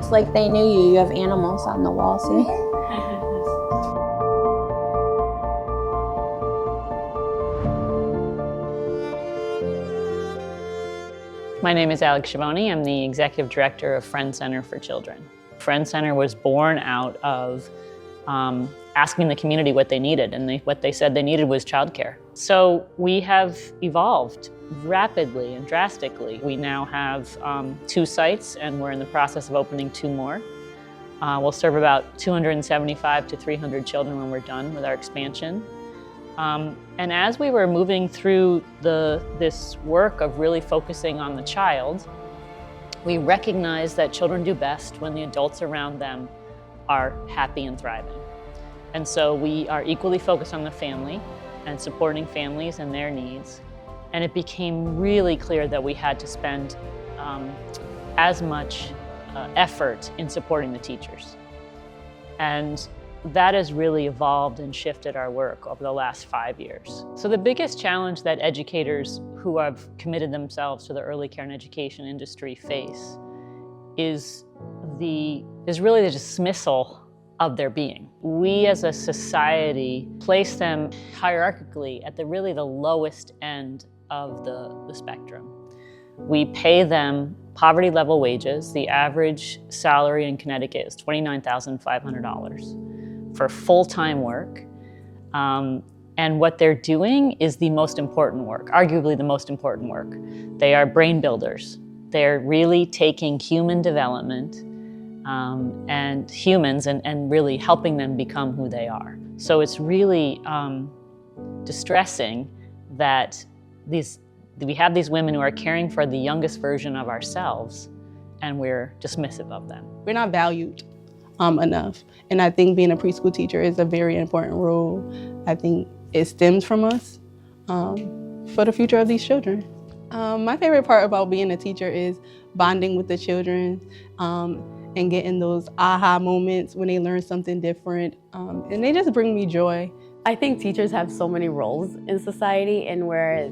It's like they knew you. You have animals on the wall, see? My name is Alex Schiavone. I'm the Executive Director of Friends Center for Children. Friends Center was born out of asking the community what they needed, and what they said they needed was childcare. So we have evolved rapidly and drastically. We now have 2 sites, and we're in the process of opening 2 more. We'll serve about 275 to 300 children when we're done with our expansion. And as we were moving through this work of really focusing on the child, we recognized that children do best when the adults around them are happy and thriving. And so we are equally focused on the family and supporting families and their needs. And it became really clear that we had to spend as much effort in supporting the teachers. And that has really evolved and shifted our work over the last 5 years. So the biggest challenge that educators who have committed themselves to the early care and education industry face is really the dismissal of their being. We as a society place them hierarchically at the lowest end of the spectrum. We pay them poverty level wages. The average salary in Connecticut is $29,500 for full-time work. And what they're doing is the most important work, arguably the most important work. They are brain builders. They're really taking human development and humans and really helping them become who they are. So it's really distressing that we have these women who are caring for the youngest version of ourselves, and we're dismissive of them. We're not valued enough. And I think being a preschool teacher is a very important role. I think it stems from us for the future of these children. My favorite part about being a teacher is bonding with the children and getting those aha moments when they learn something different. And they just bring me joy. I think teachers have so many roles in society, and where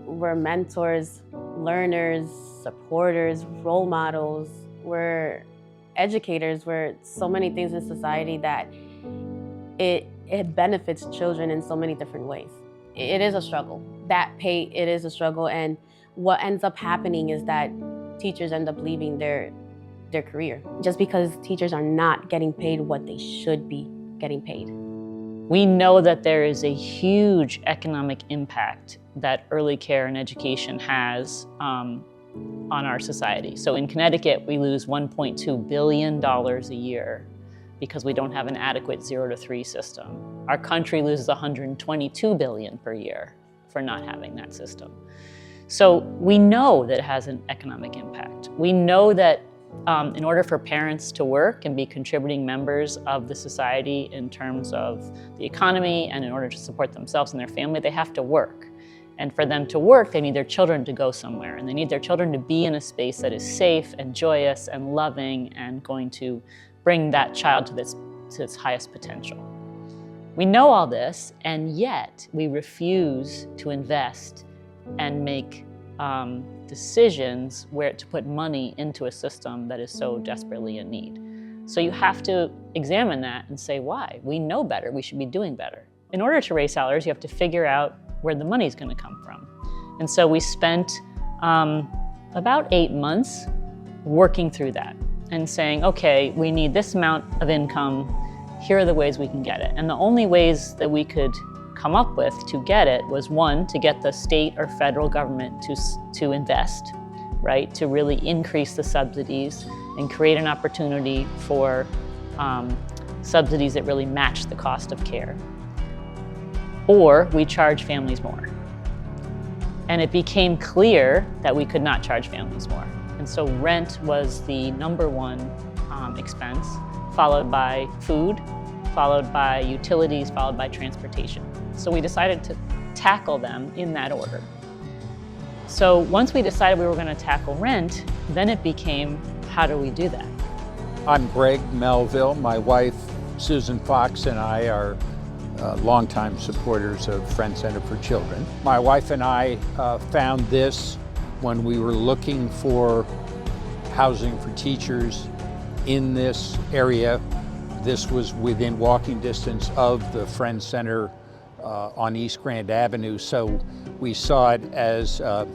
we're mentors, learners, supporters, role models, we're educators, we're so many things in society that it benefits children in so many different ways. It is a struggle. It is a struggle, and what ends up happening is that teachers end up leaving their career just because teachers are not getting paid what they should be getting paid. We know that there is a huge economic impact that early care and education has on our society. So in Connecticut, we lose $1.2 billion a year because we don't have an adequate 0 to 3 system. Our country loses $122 billion per year for not having that system. So we know that it has an economic impact. We know that in order for parents to work and be contributing members of the society in terms of the economy and in order to support themselves and their family, they have to work. And for them to work, they need their children to go somewhere, and they need their children to be in a space that is safe and joyous and loving and going to bring that child to its highest potential. We know all this, and yet we refuse to invest and make decisions where to put money into a system that is so desperately in need. So you have to examine that and say, why? We know better, we should be doing better. In order to raise salaries, you have to figure out where the money's going to come from. And so we spent about 8 months working through that and saying, okay, we need this amount of income, here are the ways we can get it. And the only ways that we could come up with to get it was, one, to get the state or federal government to invest, right? To really increase the subsidies and create an opportunity for subsidies that really match the cost of care. Or we charge families more. And it became clear that we could not charge families more. And so rent was the #1 expense, followed by food, followed by utilities, followed by transportation. So we decided to tackle them in that order. So once we decided we were going to tackle rent, then it became, how do we do that? I'm Greg Melville. My wife, Susan Fox, and I are longtime supporters of Friends Center for Children. My wife and I found this when we were looking for housing for teachers in this area. This was within walking distance of the Friends Center on East Grand Avenue, so we saw it as a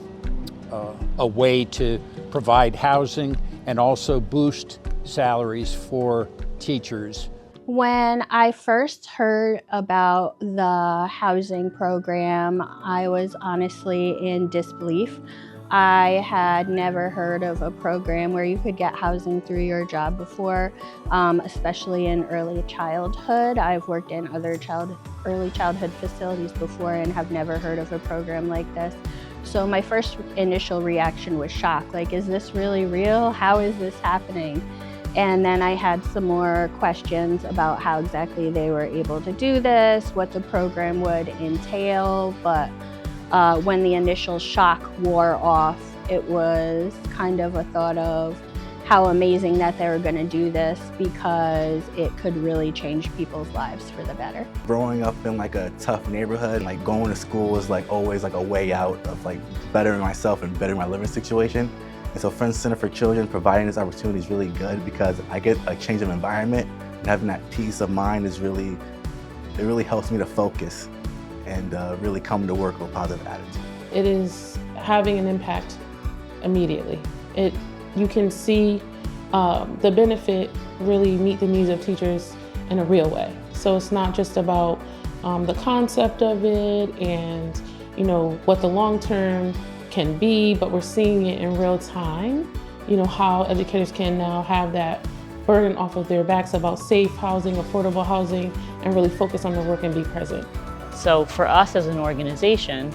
way to provide housing and also boost salaries for teachers. When I first heard about the housing program, I was honestly in disbelief. I had never heard of a program where you could get housing through your job before, especially in early childhood. I've worked in other early childhood facilities before and have never heard of a program like this. So my first initial reaction was shock, like, is this really real? How is this happening? And then I had some more questions about how exactly they were able to do this, what the program would entail, but when the initial shock wore off, it was kind of a thought of how amazing that they were going to do this, because it could really change people's lives for the better. Growing up in like a tough neighborhood, like going to school was like always like a way out of like bettering myself and bettering my living situation. And so Friends Center for Children providing this opportunity is really good, because I get a change of environment, and having that peace of mind is really helps me to focus and really come to work with a positive attitude. It is having an impact immediately. You can see the benefit really meet the needs of teachers in a real way. So it's not just about the concept of it and what the long term can be, but we're seeing it in real time. How educators can now have that burden off of their backs about safe housing, affordable housing, and really focus on the work and be present. So for us as an organization,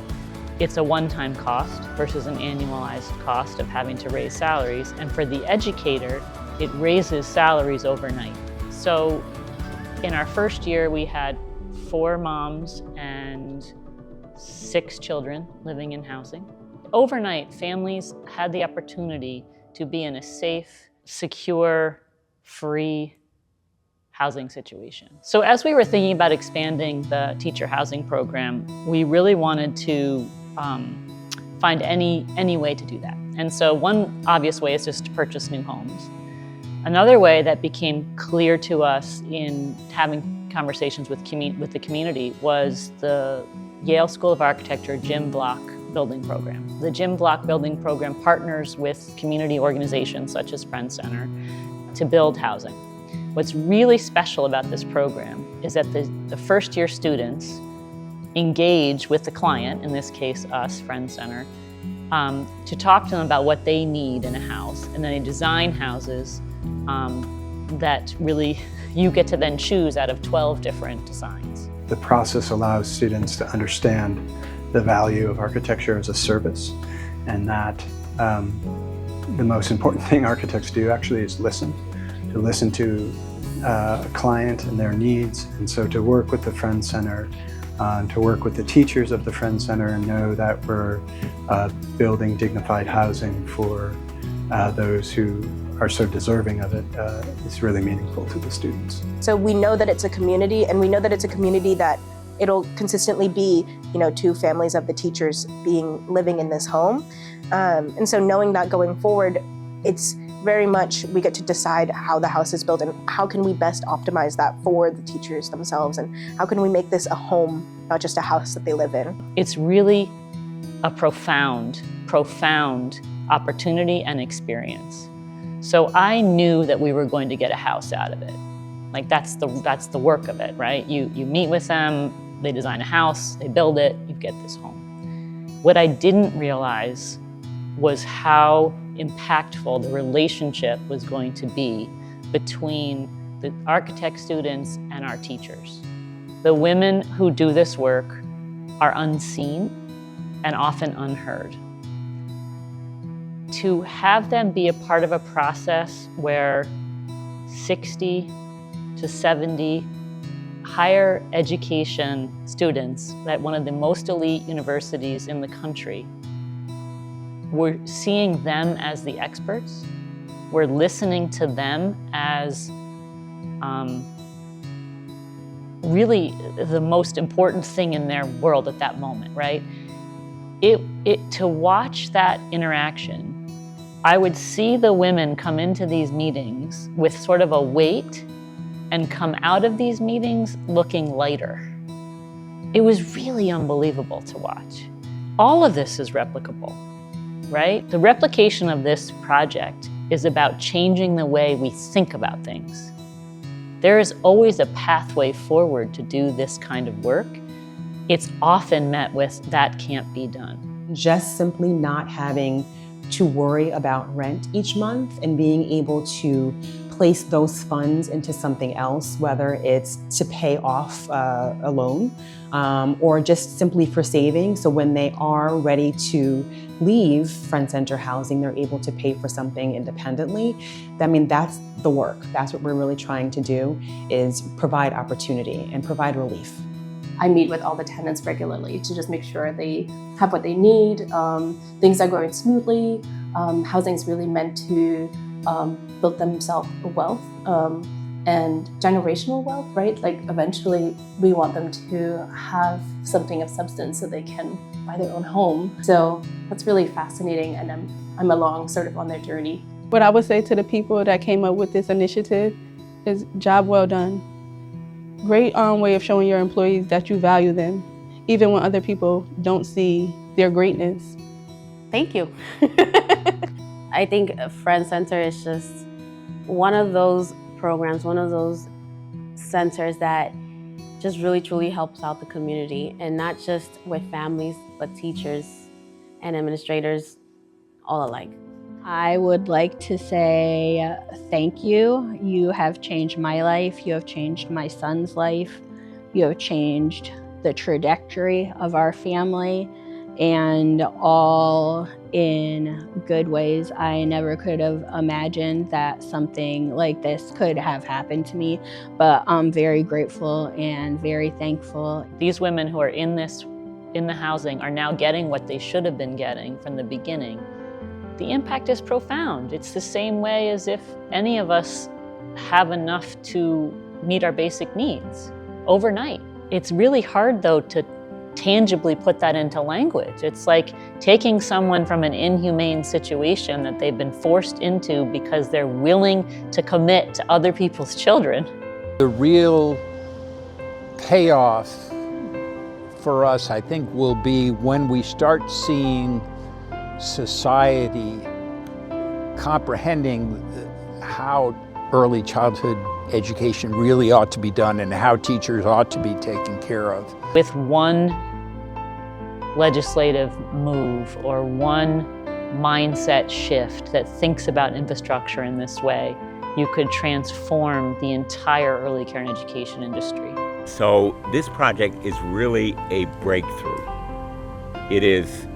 it's a one-time cost versus an annualized cost of having to raise salaries. And for the educator, it raises salaries overnight. So in our first year, we had 4 moms and 6 children living in housing. Overnight, families had the opportunity to be in a safe, secure, free housing situation. So as we were thinking about expanding the teacher housing program, we really wanted to find any way to do that. And so one obvious way is just to purchase new homes. Another way that became clear to us in having conversations with the community was the Yale School of Architecture Jim Block Building Program. The Jim Block Building Program partners with community organizations such as Friends Center to build housing. What's really special about this program is that the first year students engage with the client, in this case us, Friends Center, to talk to them about what they need in a house, and then they design houses that really you get to then choose out of 12 different designs. The process allows students to understand the value of architecture as a service, and that the most important thing architects do actually is listen to a client and their needs. And so to work with the Friends Center, to work with the teachers of the Friends Center and know that we're building dignified housing for those who are so deserving of it is really meaningful to the students. So we know that it's a community, and we know that it's a community that it'll consistently be, 2 families of the teachers living in this home. And so knowing that going forward, it's very much we get to decide how the house is built and how can we best optimize that for the teachers themselves, and how can we make this a home, not just a house that they live in. It's really a profound opportunity and experience. So I knew that we were going to get a house out of it. Like that's the work of it, right? You meet with them, they design a house, they build it, you get this home. What I didn't realize was how impactful the relationship was going to be between the architect students and our teachers. The women who do this work are unseen and often unheard. To have them be a part of a process where 60 to 70 higher education students at one of the most elite universities in the country, we're seeing them as the experts. We're listening to them as really the most important thing in their world at that moment, right? To watch that interaction, I would see the women come into these meetings with sort of a weight and come out of these meetings looking lighter. It was really unbelievable to watch. All of this is replicable, right? The replication of this project is about changing the way we think about things. There is always a pathway forward to do this kind of work. It's often met with, that can't be done. Just simply not having to worry about rent each month and being able to place those funds into something else, whether it's to pay off a loan or just simply for saving. So when they are ready to leave Friends Center housing, they're able to pay for something independently. I mean, that's the work. That's what we're really trying to do, is provide opportunity and provide relief. I meet with all the tenants regularly to just make sure they have what they need, things are going smoothly. Housing is really meant to build themselves wealth and generational wealth, right? Like eventually we want them to have something of substance so they can buy their own home. So that's really fascinating, and I'm along sort of on their journey. What I would say to the people that came up with this initiative is job well done. Great way of showing your employees that you value them, even when other people don't see their greatness. Thank you. I think Friends Center is just one of those programs, one of those centers that just really truly helps out the community, and not just with families, but teachers and administrators all alike. I would like to say thank you. You have changed my life. You have changed my son's life. You have changed the trajectory of our family, and all in good ways. I never could have imagined that something like this could have happened to me, but I'm very grateful and very thankful. These women who are in the housing are now getting what they should have been getting from the beginning. The impact is profound. It's the same way as if any of us have enough to meet our basic needs overnight. It's really hard, though, to tangibly put that into language. It's like taking someone from an inhumane situation that they've been forced into because they're willing to commit to other people's children. The real payoff for us, I think, will be when we start seeing society comprehending how early childhood education really ought to be done and how teachers ought to be taken care of. With one legislative move or one mindset shift that thinks about infrastructure in this way, you could transform the entire early care and education industry. So this project is really a breakthrough. It is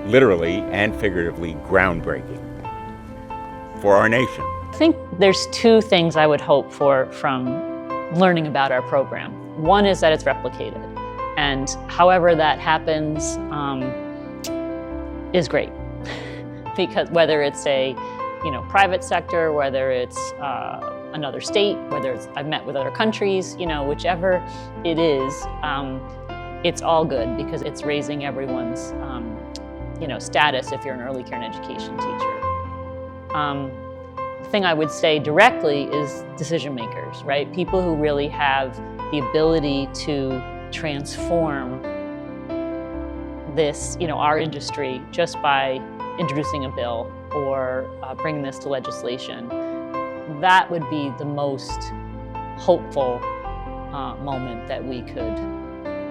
literally and figuratively groundbreaking for our nation. I think there's two things I would hope for from learning about our program. One is that it's replicated, and however that happens is great. Because whether it's a private sector, whether it's another state, whether it's I've met with other countries, whichever it is, it's all good because it's raising everyone's status if you're an early care and education teacher. The thing I would say directly is decision makers, right? People who really have the ability to transform this, our industry just by introducing a bill or bringing this to legislation. That would be the most hopeful moment that we could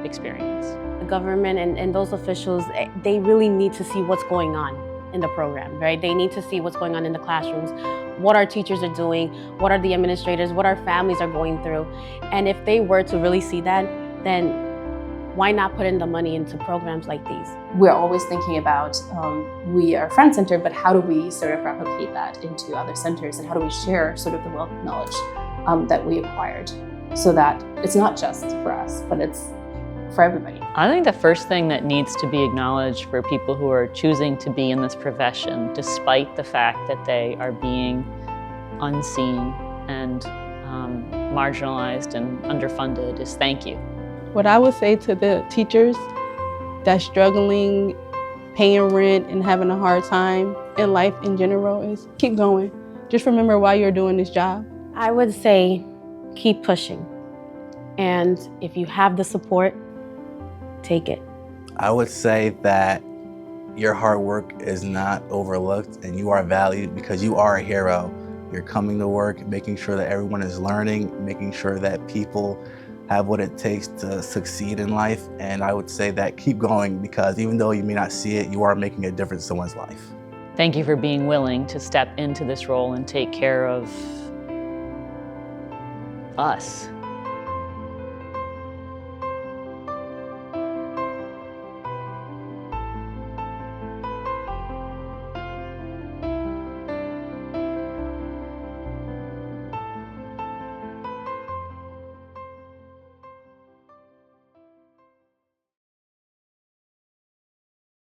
experience. The government and those officials, they really need to see what's going on in the program, right? They need to see what's going on in the classrooms, what our teachers are doing, what are the administrators, what our families are going through. And if they were to really see that, then why not put in the money into programs like these? We're always thinking about, we are Friends Center, but how do we sort of replicate that into other centers, and how do we share sort of the wealth of knowledge that we acquired so that it's not just for us, but it's for everybody. I think the first thing that needs to be acknowledged for people who are choosing to be in this profession, despite the fact that they are being unseen and marginalized and underfunded, is thank you. What I would say to the teachers that's struggling, paying rent and having a hard time, in life in general is keep going. Just remember why you're doing this job. I would say keep pushing. And if you have the support, take it. I would say that your hard work is not overlooked and you are valued because you are a hero. You're coming to work, making sure that everyone is learning, making sure that people have what it takes to succeed in life. And I would say that keep going because even though you may not see it, you are making a difference in someone's life. Thank you for being willing to step into this role and take care of us.